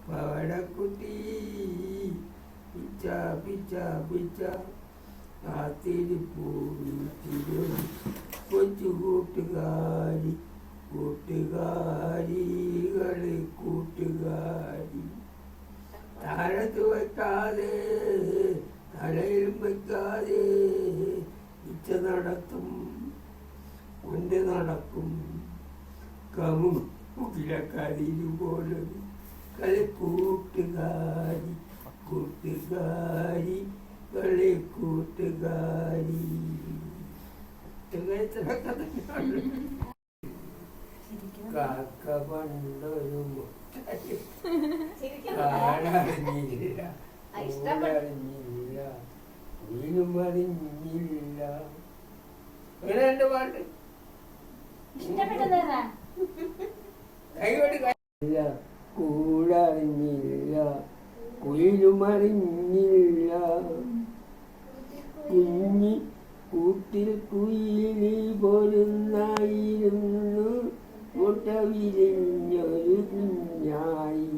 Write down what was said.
പവടക്കുട്ടി പിച്ച പിച്ച പിച്ച കാത്തിരിപ്പൂവിൽ തിരുവി കൊച്ചു കൂട്ടുകാരി കൂട്ടുകാരികളെ കൂട്ടുകാരി താഴത്ത് വയ്ക്കാതെ തലയിലും വയ്ക്കാതെ ഇച്ച നടത്തും കൊണ്ട് നടക്കും കമുകിലക്കരിപോലെ കളി കൂട്ടുകാരി കൂട്ടുകാരി കളി കൂട്ടുകാരി കാക്ക പണ്ടൊരു കാണറിഞ്ഞില്ല ഊരറിഞ്ഞില്ല വീണും അറിഞ്ഞില്ല അങ്ങനെ എന്റെ പാട്ട് കൂടറിഞ്ഞില്ല കുയിലും അറിഞ്ഞില്ല കുഞ്ഞി കൂട്ടിൽ കുയിലി പോലുന്നായിരുന്നു മുട്ട വിരിഞ്ഞൊരു കുഞ്ഞായി